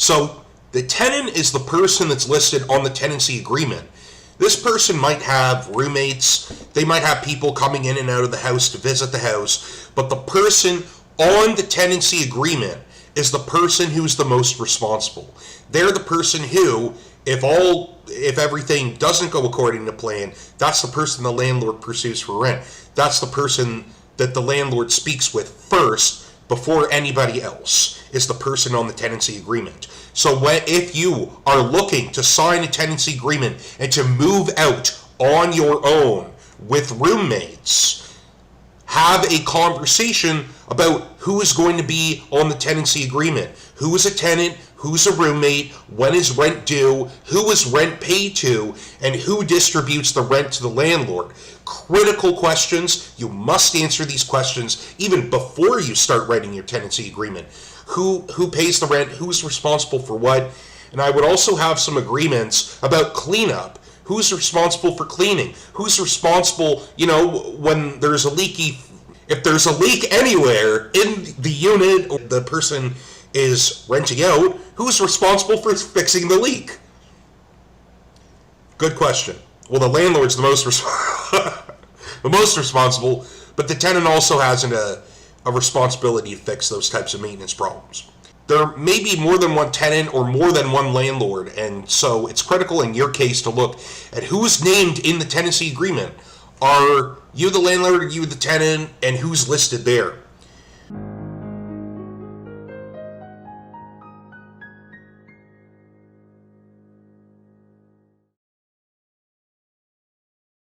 So the tenant is the person that's listed on the tenancy agreement. This person might have roommates, they might have people coming in and out of the house to visit the house, but the person on the tenancy agreement is the person who's the most responsible. They're the person who, if everything doesn't go according to plan, that's the person the landlord pursues for rent. That's the person that the landlord speaks with first before anybody else, is the person on the tenancy agreement. So if you are looking to sign a tenancy agreement and to move out on your own with roommates, have a conversation about who is going to be on the tenancy agreement. Who is a tenant? Who's a roommate? When is rent due? Who is rent paid to? And who distributes the rent to the landlord? Critical questions. You must answer these questions even before you start writing your tenancy agreement. Who pays the rent? Who's responsible for what? And I would also have some agreements about cleanup. Who's responsible for cleaning? Who's responsible, when there's a leaky... If there's a leak anywhere in the unit or the person is renting out, who's responsible for fixing the leak? Good question. Well, the landlord's the most responsible, but the tenant also has a responsibility to fix those types of maintenance problems. There may be more than one tenant or more than one landlord, and so it's critical in your case to look at who's named in the tenancy agreement. Are you the landlord, are you the tenant, and who's listed there?